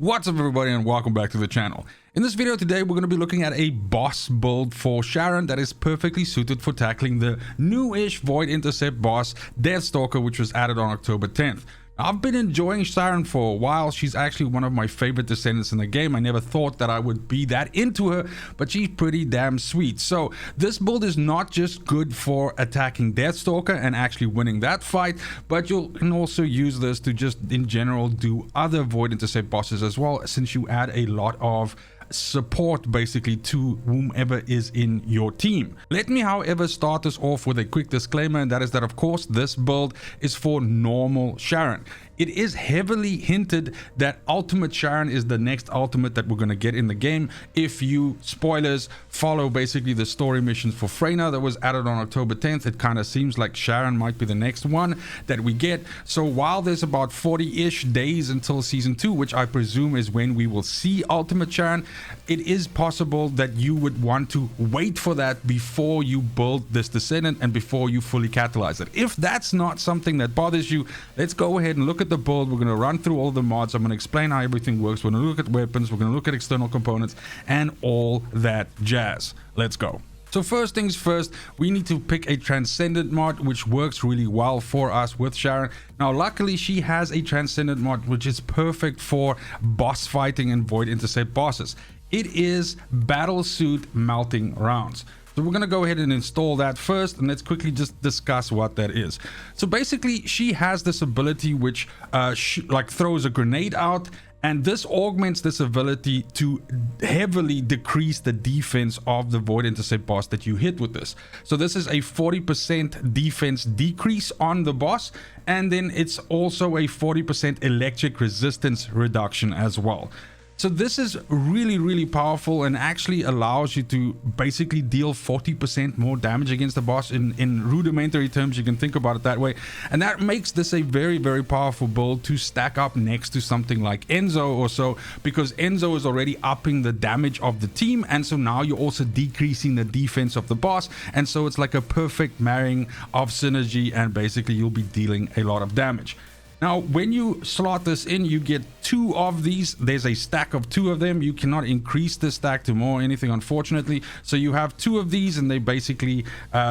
What's up everybody and welcome back to the channel. In this video today we're going to be looking at a boss build for Sharen that is perfectly suited for tackling the new-ish Void Intercept boss Stalker, which was added on October 10th. I've been enjoying Sharen for a while. She's actually one of my favorite descendants in the game. I never thought that I would be that into her, but she's pretty damn sweet. So this build is not just good for attacking Stalker and actually winning that fight, but you can also use this to just in general do other Void Intercept bosses as well, since you add a lot of support basically to whomever is in your team. Let me however start this off with a quick disclaimer, and that is that of course this build is for normal Sharen. It is heavily hinted that Ultimate Sharen is the next ultimate that we're going to get in the game if you, spoilers, follow basically the story missions for Freyna that was added on October 10th. It kind of seems like Sharen might be the next one that we get. So while there's about 40-ish days until season 2, which I presume is when we will see Ultimate Sharen, it is possible that you would want to wait for that before you build this descendant and before you fully catalyze it. If that's not something that bothers you, let's go ahead and look at the build. We're going to run through all the mods. I'm going to explain how everything works. We're going to look at weapons. We're going to look at external components and all that jazz. Let's go. So first things first, we need to pick a Transcendent mod, which works really well for us with Sharen. Now, luckily, she has a Transcendent mod, which is perfect for boss fighting and Void Intercept bosses. It is Battlesuit Melting Rounds. So we're going to go ahead and install that first, and let's quickly just discuss what that is. So basically, she has this ability which like throws a grenade out, and this augments this ability to heavily decrease the defense of the Void Intercept boss that you hit with this. So this is a 40% defense decrease on the boss, and then it's also a 40% electric resistance reduction as well. So this is really powerful and actually allows you to basically deal 40% more damage against the boss. In rudimentary terms, you can think about it that way. And that makes this a very powerful build to stack up next to something like Enzo or so, because Enzo is already upping the damage of the team, and so now you're also decreasing the defense of the boss, and so it's like a perfect marrying of synergy, and basically you'll be dealing a lot of damage. Now, when you slot this in, you get 2 of these. There's a stack of 2 of them. You cannot increase this stack to more anything, unfortunately. So you have 2 of these, and they basically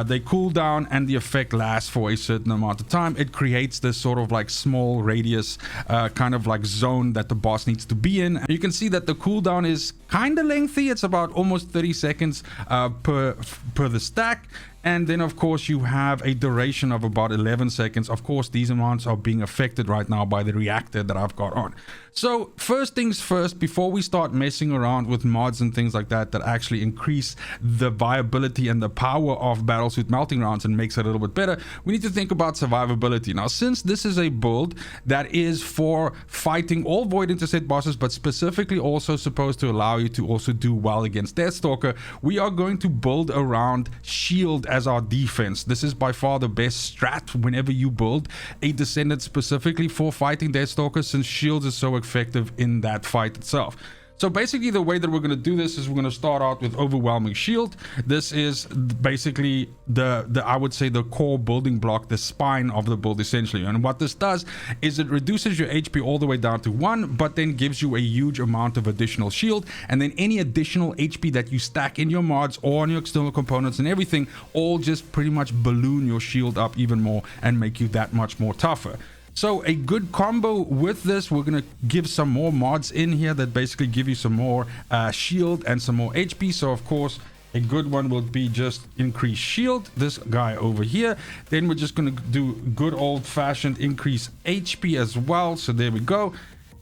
they cool down, and the effect lasts for a certain amount of time. It creates this sort of like small radius kind of like zone that the boss needs to be in. You can see that the cooldown is kind of lengthy. It's about almost 30 seconds per the stack. And then of course you have a duration of about 11 seconds. Of course, these amounts are being affected right now by the reactor that I've got on. So first things first, before we start messing around with mods and things like that actually increase the viability and the power of Battlesuit Melting Rounds and makes it a little bit better, we need to think about survivability. Now, since this is a build that is for fighting all Void Intercept bosses, but specifically also supposed to allow you to also do well against Stalker, we are going to build around shield as our defense. This is by far the best strat whenever you build a descendant specifically for fighting Stalker, since shield is so effective in that fight itself. So basically the way that we're going to do this is we're going to start out with Overwhelming Shield. This is basically the I would say the core building block, the spine of the build essentially. And what this does is it reduces your HP all the way down to 1, but then gives you a huge amount of additional shield. And then any additional HP that you stack in your mods or on your external components and everything all just pretty much balloon your shield up even more and make you that much more tougher. So a good combo with this, we're going to give some more mods in here that basically give you some more shield and some more HP. So of course, a good one will be just increase shield, this guy over here. Then we're just going to do good old-fashioned increase HP as well. So there we go.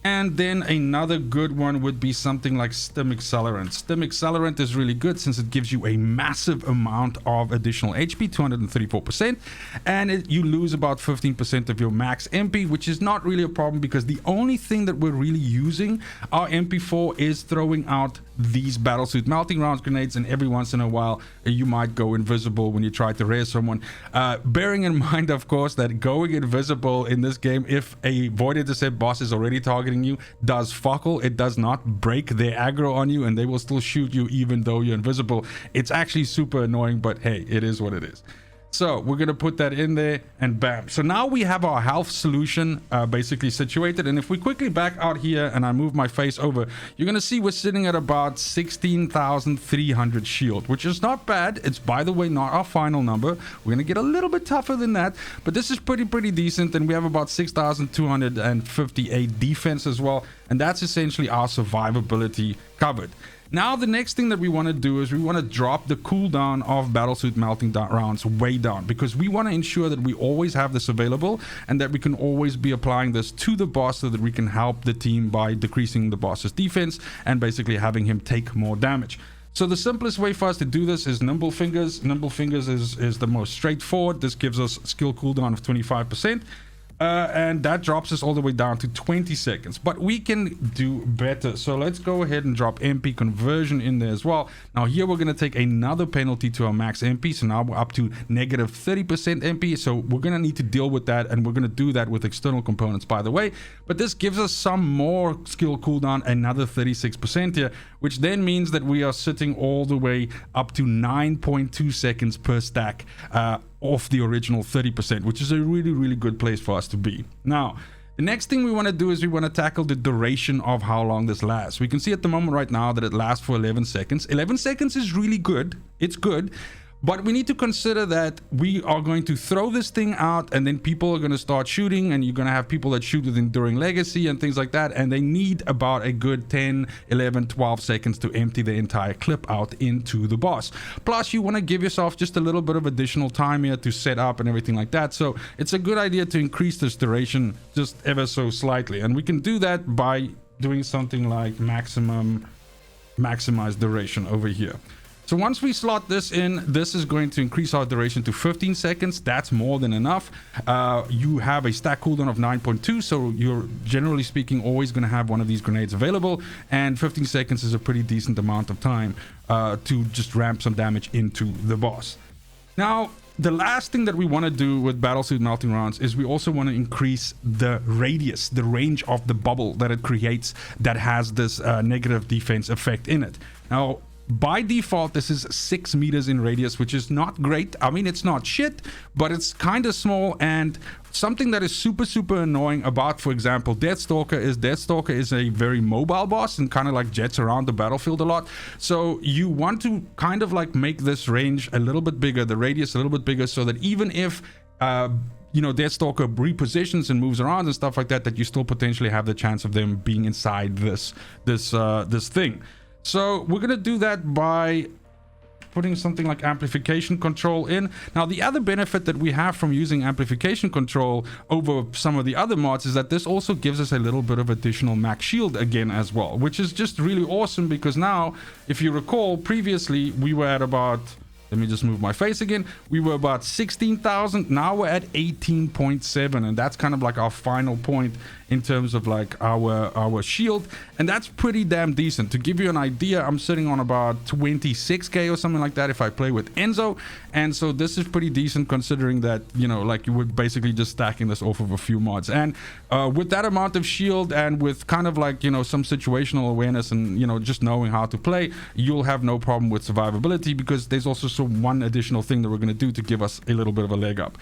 And then another good one would be something like Stim Accelerant. Stim Accelerant is really good since it gives you a massive amount of additional HP, 234%, and you lose about 15% of your max MP, which is not really a problem because the only thing that we're really using our MP for is throwing out these Battlesuit Melting Rounds grenades, and every once in a while you might go invisible when you try to res someone. Bearing in mind, of course, that going invisible in this game, if a Void Intercept boss is already targeting you, does fuck all. It does not break their aggro on you, and they will still shoot you even though you're invisible. It's actually super annoying, but hey, it is what it is. So we're going to put that in there and bam. So now we have our health solution basically situated. And if we quickly back out here and I move my face over, you're going to see we're sitting at about 16,300 shield, which is not bad. It's, by the way, not our final number. We're going to get a little bit tougher than that, but this is pretty decent. And we have about 6,258 defense as well. And that's essentially our survivability covered. Now, the next thing that we want to do is we want to drop the cooldown of battlesuit melting rounds way down, because we want to ensure that we always have this available and that we can always be applying this to the boss so that we can help the team by decreasing the boss's defense and basically having him take more damage. So the simplest way for us to do this is Nimble Fingers. Nimble Fingers is the most straightforward. This gives us skill cooldown of 25%. And that drops us all the way down to 20 seconds, but we can do better. So let's go ahead and drop MP conversion in there as well. Now here we're going to take another penalty to our max MP, so now we're up to negative 30% MP. So we're going to need to deal with that, and we're going to do that with external components, by the way. But this gives us some more skill cooldown, another 36% here, which then means that we are sitting all the way up to 9.2 seconds per stack off the original 30%, which is a really good place for us to be. Now, the next thing we want to do is we want to tackle the duration of how long this lasts. We can see at the moment right now that it lasts for 11 seconds. 11 seconds is really good. It's good. But we need to consider that we are going to throw this thing out, and then people are going to start shooting, and you're going to have people that shoot with Enduring Legacy and things like that, and they need about a good 10, 11, 12 seconds to empty the entire clip out into the boss. Plus, you want to give yourself just a little bit of additional time here to set up and everything like that. So it's a good idea to increase this duration just ever so slightly, and we can do that by doing something like maximize duration over here. So once we slot this in, this is going to increase our duration to 15 seconds. That's more than enough. You have a stack cooldown of 9.2, so you're generally speaking always going to have one of these grenades available, and 15 seconds is a pretty decent amount of time to just ramp some damage into the boss. Now, the last thing that we want to do with battlesuit melting rounds is we also want to increase the radius, the range of the bubble that it creates that has this negative defense effect in it. Now, by default, this is 6 meters in radius, which is not great. I mean, it's not shit, but it's kind of small. And something that is super annoying about, for example, Deathstalker is a very mobile boss and kind of like jets around the battlefield a lot. So you want to kind of like make this range a little bit bigger, the radius a little bit bigger, so that even if you know, Deathstalker repositions and moves around and stuff like that, that you still potentially have the chance of them being inside this thing. So we're going to do that by putting something like amplification control in. Now, the other benefit that we have from using amplification control over some of the other mods is that this also gives us a little bit of additional max shield again as well, which is just really awesome, because now, if you recall, previously we were at about, let me just move my face again, we were about 16,000. Now we're at 18.7, and that's kind of like our final point in terms of like our shield, and that's pretty damn decent. To give you an idea, I'm sitting on about 26k or something like that if I play with Enzo, and so this is pretty decent considering that, you know, like you were basically just stacking this off of a few mods. And with that amount of shield and with kind of like, you know, some situational awareness and, you know, just knowing how to play, you'll have no problem with survivability, because there's also one additional thing that we're going to do to give us a little bit of a leg up.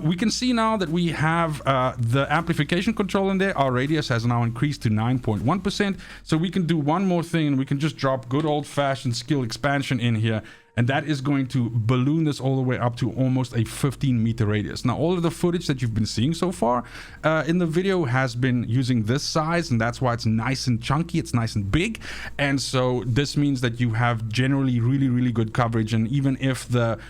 We can see now that we have the amplification control in there. Our radius has now increased to 9.1%. So we can do one more thing, and we can just drop good old-fashioned skill expansion in here. And that is going to balloon this all the way up to almost a 15-meter radius. Now, all of the footage that you've been seeing so far in the video has been using this size, and that's why it's nice and chunky, it's nice and big. And so this means that you have generally really good coverage, and even if the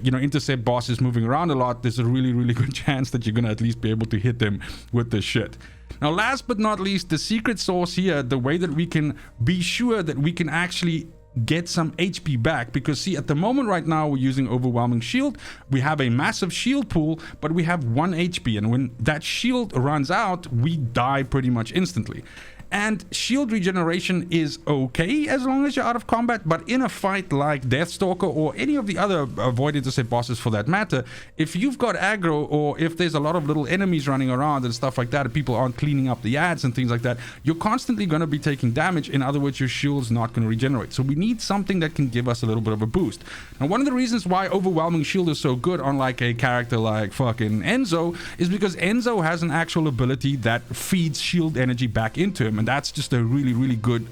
you know, intercept boss is moving around a lot, there's a really good chance that you're gonna at least be able to hit them with this shit. Now, last but not least, the secret sauce here, the way that we can be sure that we can actually get some HP back, because see, at the moment right now we're using overwhelming shield. We have a massive shield pool, but we have 1 HP, and when that shield runs out, we die pretty much instantly. And shield regeneration is okay as long as you're out of combat, but in a fight like Deathstalker or any of the other Void Intercept bosses for that matter, if you've got aggro or if there's a lot of little enemies running around and stuff like that, and people aren't cleaning up the ads and things like that, you're constantly going to be taking damage. In other words, your shield's not going to regenerate. So we need something that can give us a little bit of a boost. Now, one of the reasons why overwhelming shield is so good on like a character like fucking Enzo is because Enzo has an actual ability that feeds shield energy back into him, and that's just a really, really good,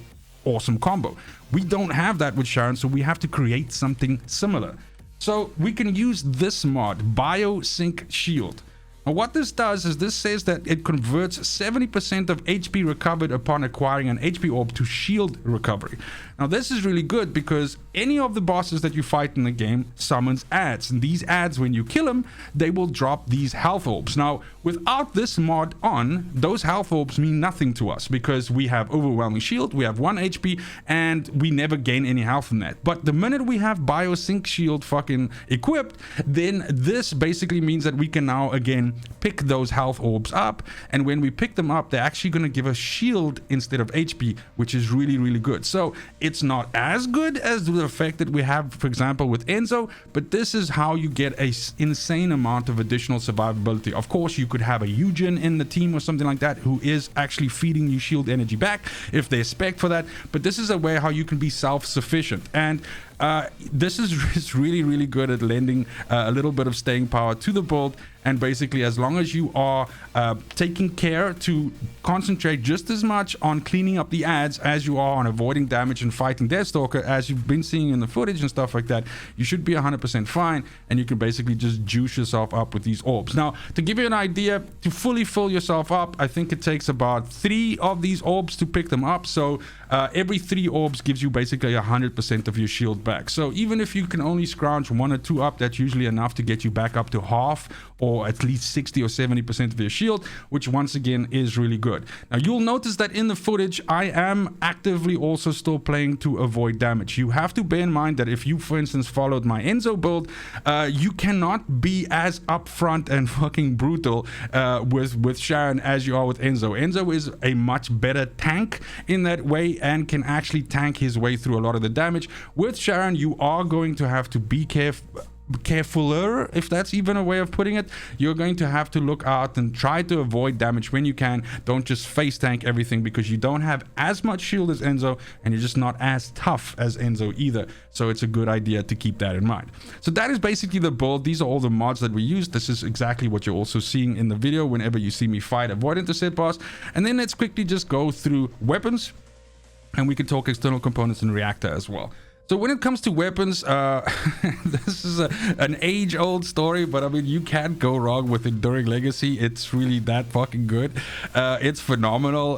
awesome combo. We don't have that with Sharen, so we have to create something similar. So we can use this mod, Biosync Shield. Now what this does is this says that it converts 70% of HP recovered upon acquiring an HP orb to shield recovery. Now this is really good because any of the bosses that you fight in the game summons ads, and these ads, when you kill them, they will drop these health orbs. Now without this mod on, those health orbs mean nothing to us because we have overwhelming shield, we have 1 HP, and we never gain any health from that. But the minute we have Biosync Shield fucking equipped, then this basically means that we can now again pick those health orbs up, and when we pick them up, they're actually going to give us shield instead of HP, which is really, really good. So it's not as good as the effect that we have, for example, with Enzo, but this is how you get a insane amount of additional survivability. Of course, you could have a Eugen in the team or something like that who is actually feeding you shield energy back if they spec for that, but this is a way how you can be self-sufficient. And this is really, really good at lending a little bit of staying power to the build. And basically, as long as you are taking care to concentrate just as much on cleaning up the ads as you are on avoiding damage and fighting Deathstalker, as you've been seeing in the footage and stuff like that, you should be 100% fine, and you can basically just juice yourself up with these orbs. Now, to give you an idea, to fully fill yourself up, I think it takes about 3 of these orbs to pick them up. So every 3 orbs gives you basically 100% of your shield back. So even if you can only scrounge 1 or 2 up, that's usually enough to get you back up to half or at least 60 or 70% of your shield, which once again is really good. Now you'll notice that in the footage I am actively also still playing to avoid damage. You have to bear in mind that if you, for instance, followed my Enzo build, you cannot be as upfront and fucking brutal with Sharen as you are with Enzo. Enzo is a much better tank in that way and can actually tank his way through a lot of the damage. With Sharen, you are going to have to be carefuler, if that's even a way of putting it. You're going to have to look out and try to avoid damage when you can. Don't just face tank everything because you don't have as much shield as Enzo, and you're just not as tough as Enzo either. So it's a good idea to keep that in mind. So that is basically the build. These are all the mods that we use. This is exactly what you're also seeing in the video whenever you see me fight a Void Intercept boss. And then let's quickly just go through weapons, and we can talk external components and Reactor as well. So when it comes to weapons, this is an age-old story, but I mean, you can't go wrong with Enduring Legacy. It's really that fucking good. It's phenomenal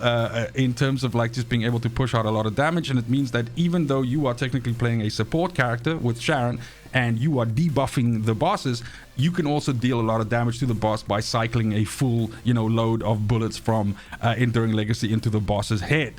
in terms of like just being able to push out a lot of damage, and it means that even though you are technically playing a support character with Sharen and you are debuffing the bosses, you can also deal a lot of damage to the boss by cycling a full, load of bullets from Enduring Legacy into the boss's head.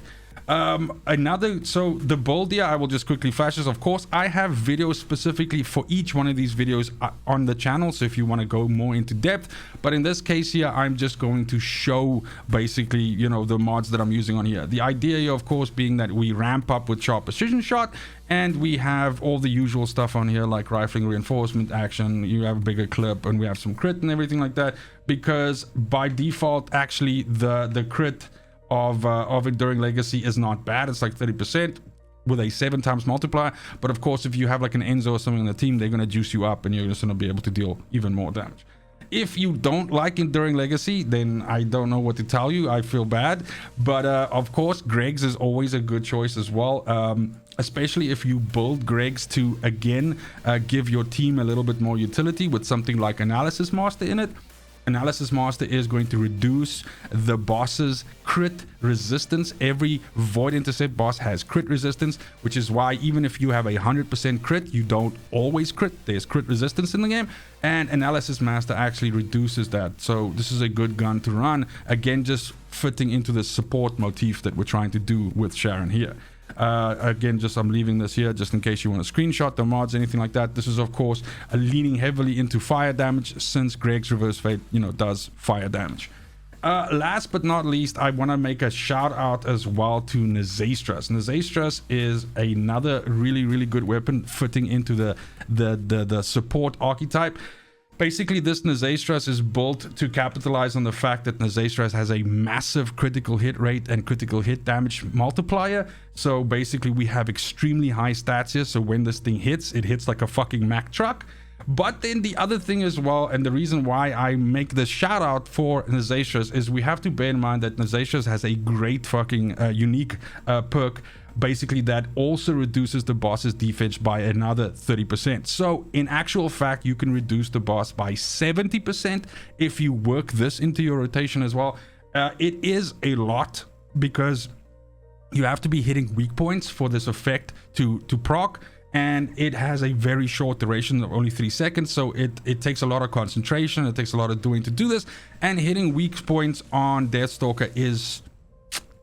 So the build here, I will just quickly flash this. Of course, I have videos specifically for each one of these videos on the channel, so if you want to go more into depth, but in this case here, I'm just going to show basically, the mods that I'm using on here. The idea here, of course, being that we ramp up with sharp precision shot, and we have all the usual stuff on here like rifling, reinforcement, action. You have a bigger clip, and we have some crit and everything like that, because by default, actually the crit of Enduring Legacy is not bad. It's like 30% with a 7 times multiplier. But of course, if you have like an Enzo or something on the team, they're going to juice you up and you're just going to be able to deal even more damage. If you don't like Enduring Legacy, then I don't know what to tell you. I feel bad. But of course, Greg's is always a good choice as well. Especially if you build Greg's to, again, give your team a little bit more utility with something like Analysis Master in it. Analysis Master is going to reduce the boss's crit resistance. Every Void Intercept boss has crit resistance, which is why even if you have 100% crit, you don't always crit. There's crit resistance in the game, and Analysis Master actually reduces that. So this is a good gun to run. Again, just fitting into the support motif that we're trying to do with Sharen here. Again, I'm leaving this here just in case you want to screenshot the mods, anything like that. This is, of course, leaning heavily into fire damage, since Greg's Reverse Fate, does fire damage. Last but not least, I want to make a shout out as well to Nazastras. Nazastras is another really good weapon fitting into the support archetype. Basically, this Nazastras is built to capitalize on the fact that Nazastras has a massive critical hit rate and critical hit damage multiplier. So basically, we have extremely high stats here. So when this thing hits, it hits like a fucking Mack truck. But then the other thing as well, and the reason why I make this shout out for Nazastras is we have to bear in mind that Nazastras has a great fucking unique perk, basically, that also reduces the boss's defense by another 30%. So in actual fact, you can reduce the boss by 70% if you work this into your rotation as well. It is a lot because you have to be hitting weak points for this effect to proc, and it has a very short duration of only 3 seconds, so it takes a lot of concentration, it takes a lot of doing to do this, and hitting weak points on Deathstalker is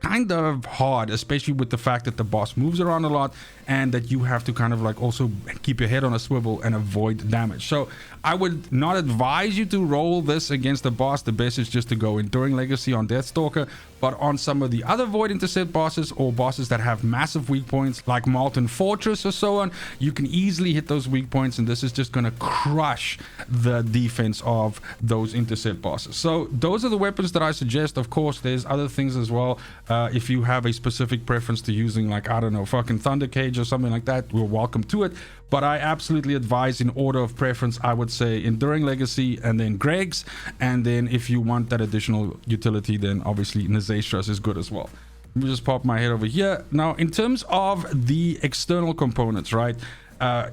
kind of hard, especially with the fact that the boss moves around a lot and that you have to kind of like also keep your head on a swivel and avoid damage. So I would not advise you to roll this against the boss. The best is just to go Enduring Legacy on Deathstalker, but on some of the other Void Intercept bosses or bosses that have massive weak points like Molten Fortress or so on, you can easily hit those weak points, and this is just going to crush the defense of those intercept bosses. So those are the weapons that I suggest. Of course, there's other things as well. If you have a specific preference to using, like, I don't know, fucking Thunder Cage or something like that, we're welcome to it. But I absolutely advise, in order of preference, I would say Enduring Legacy and then Greg's, and then if you want that additional utility, then obviously Nazastras is good as well. Let me just pop my head over here. Now, in terms of the external components, right,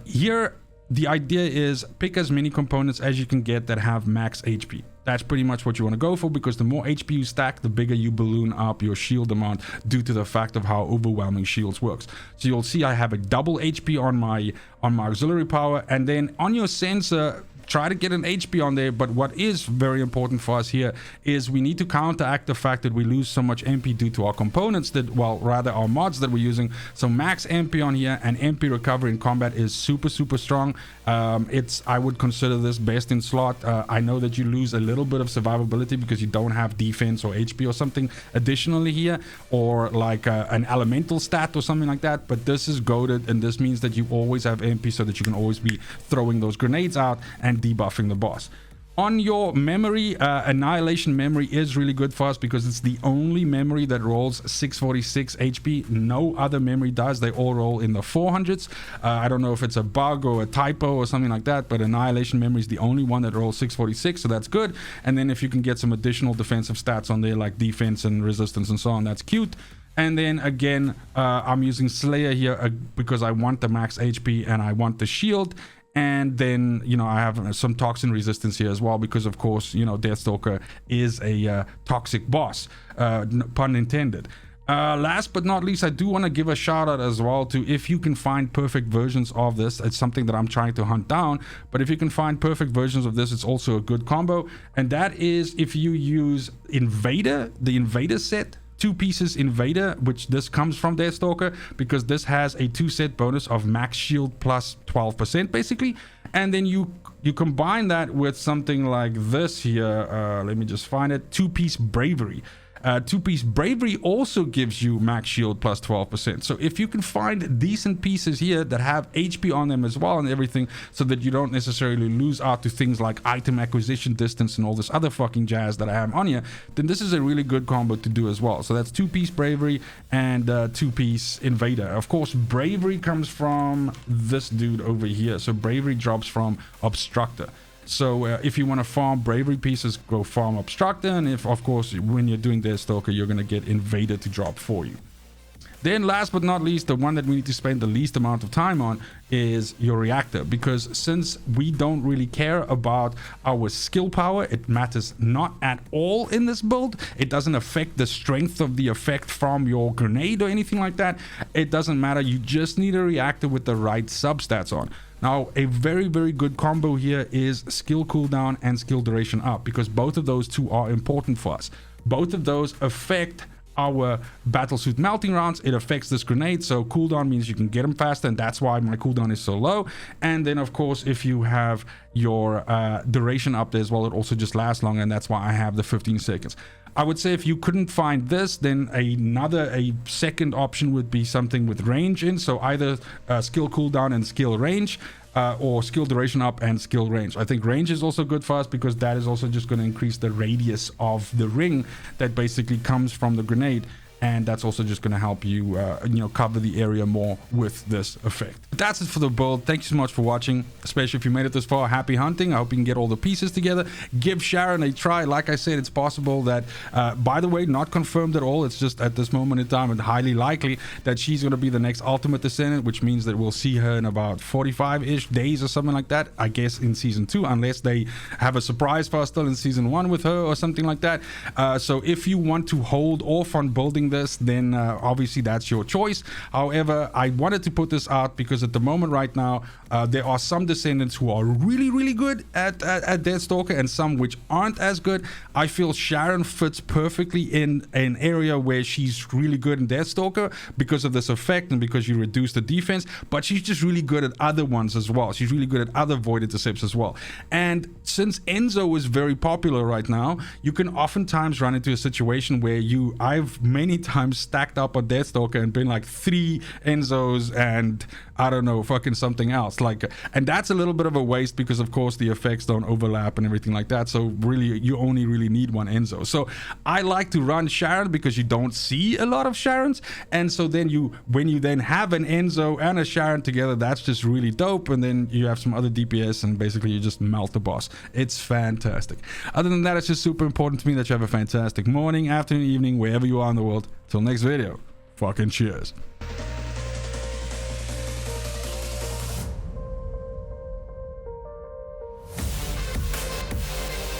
here the idea is pick as many components as you can get that have max HP. That's pretty much what you want to go for, because the more HP you stack, the bigger you balloon up your shield amount due to the fact of how overwhelming shields works. So you'll see I have a double HP on my auxiliary power, and then on your sensor, try to get an HP on there. But what is very important for us here is we need to counteract the fact that we lose so much MP due to our components that, well, rather our mods that we're using. So max MP on here, and MP recovery in combat is super strong. I would consider this best in slot. I know that you lose a little bit of survivability because you don't have defense or HP or something additionally here, or like an elemental stat or something like that, but this is goated, and this means that you always have MP so that you can always be throwing those grenades out and debuffing the boss. On your memory, Annihilation memory is really good for us because it's the only memory that rolls 646 HP. No other memory does. They all roll in the 400s. I don't know if it's a bug or a typo or something like that, but Annihilation memory is the only one that rolls 646, so that's good. And then if you can get some additional defensive stats on there like defense and resistance and so on, that's cute. And then again, I'm using Slayer here because I want the max HP and I want the shield. And then, you know, I have some toxin resistance here as well because, of course, you know, Deathstalker is a toxic boss, pun intended. Last but not least, I do want to give a shout out as well to, if you can find perfect versions of this, it's something that I'm trying to hunt down, but if you can find perfect versions of this, it's also a good combo. And that is if you use Invader, the Invader set, 2 pieces Invader, which this comes from Deathstalker, because this has a 2-set bonus of max shield plus 12% basically, and then you combine that with something like this here. Let me just find it. 2-piece Bravery. 2-piece Bravery also gives you max shield plus 12%. So if you can find decent pieces here that have HP on them as well and everything, so that you don't necessarily lose out to things like item acquisition distance and all this other fucking jazz that I have on here, then this is a really good combo to do as well. So that's 2-piece Bravery and 2-piece Invader. Of course, Bravery comes from this dude over here. So Bravery drops from Obstructor. So if you want to farm Bravery pieces, go farm Obstructor, and if, of course, when you're doing Deathstalker, you're going to get Invader to drop for you. Then last but not least, the one that we need to spend the least amount of time on is your Reactor, because since we don't really care about our skill power, it matters not at all in this build. It doesn't affect the strength of the effect from your grenade or anything like that. It doesn't matter. You just need a Reactor with the right substats on. Now, a very good combo here is skill cooldown and skill duration up, because both of those two are important for us. Both of those affect our battlesuit melting rounds, it affects this grenade. So cooldown means you can get them faster, and that's why my cooldown is so low. And then of course, if you have your duration up there as well, it also just lasts longer, and that's why I have the 15 seconds. I would say if you couldn't find this, then a second option would be something with range in. So either skill cooldown and skill range, or skill duration up and skill range. I think range is also good for us because that is also just going to increase the radius of the ring that basically comes from the grenade. And that's also just going to help you, cover the area more with this effect. But that's it for the build. Thank you so much for watching, especially if you made it this far. Happy hunting. I hope you can get all the pieces together. Give Sharen a try. Like I said, it's possible that, by the way, not confirmed at all. It's just at this moment in time, and highly likely that she's going to be the next Ultimate Descendant, which means that we'll see her in about 45-ish days or something like that, I guess, in Season 2, unless they have a surprise for us still in Season 1 with her or something like that. So if you want to hold off on building this, then obviously that's your choice. However, I wanted to put this out because at the moment right now, there are some Descendants who are really good at Deathstalker, and some which aren't as good. I feel Sharen fits perfectly in an area where she's really good in Deathstalker because of this effect and because you reduce the defense, but she's just really good at other ones as well. She's really good at other void intercepts as well. And since Enzo is very popular right now, you can oftentimes run into a situation where I've many times stacked up on Deathstalker and been like 3 Enzos and I don't know, fucking something else. And that's a little bit of a waste because of course the effects don't overlap and everything like that. So really, you only really need 1 Enzo. So I like to run Sharen because you don't see a lot of Sharens. And so then when you then have an Enzo and a Sharen together, that's just really dope. And then you have some other DPS and basically you just melt the boss. It's fantastic. Other than that, it's just super important to me that you have a fantastic morning, afternoon, evening, wherever you are in the world. Till next video, fucking cheers.